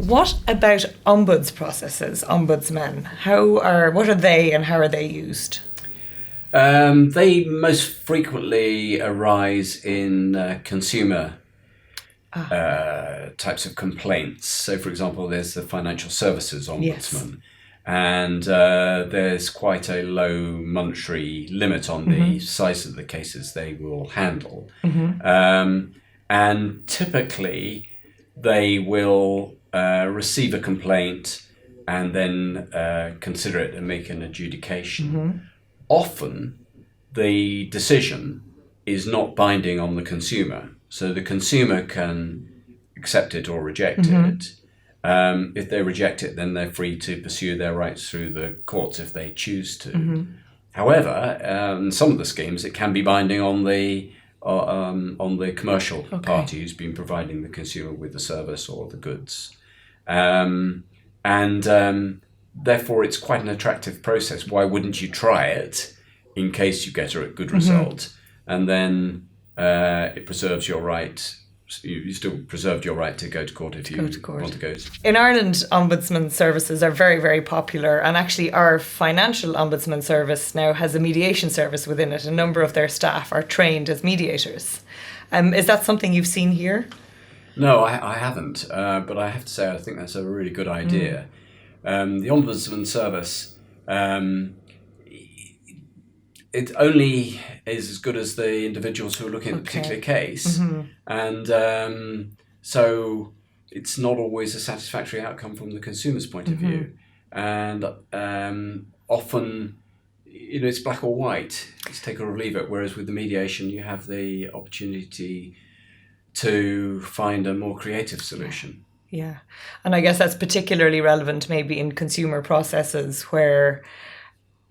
What about processes, ombudsmen? What are they and how are they used? They most frequently arise in consumer types of complaints. So, for example, there's the Financial Services Ombudsman, Yes. and there's quite a low monetary limit on the size of the cases they will handle. And typically, they will receive a complaint and then consider it and make an adjudication. Often, the decision is not binding on the consumer, so the consumer can accept it or reject it. If they reject it, then they're free to pursue their rights through the courts if they choose to. However, in some of the schemes, it can be binding on the commercial party who's been providing the consumer with the service or the goods. Therefore, it's quite an attractive process. Why wouldn't you try it in case you get a good result? And then it preserves your right. You still preserved your right to go to court if you want to go. In Ireland, ombudsman services are very, very popular, and actually our financial ombudsman service now has a mediation service within it. A number of their staff are trained as mediators. Is that something you've seen here? No, I haven't, but I have to say I think that's a really good idea. The Ombudsman Service, it only is as good as the individuals who are looking at a particular case. And so it's not always a satisfactory outcome from the consumer's point of view. And often, it's black or white. It's take it or leave it. Whereas with the mediation, you have the opportunity to find a more creative solution. Yeah. And I guess that's particularly relevant maybe in consumer processes where,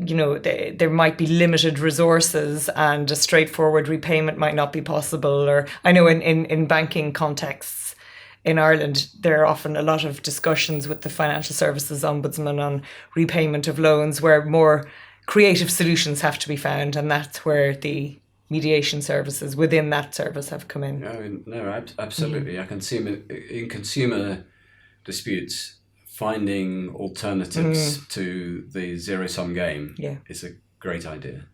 there might be limited resources and a straightforward repayment might not be possible. Or I know in banking contexts in Ireland, there are often a lot of discussions with the Financial Services Ombudsman on repayment of loans where more creative solutions have to be found. And that's where the mediation services within that service have come in. No, absolutely. I can see in consumer disputes, finding alternatives to the zero-sum game is a great idea.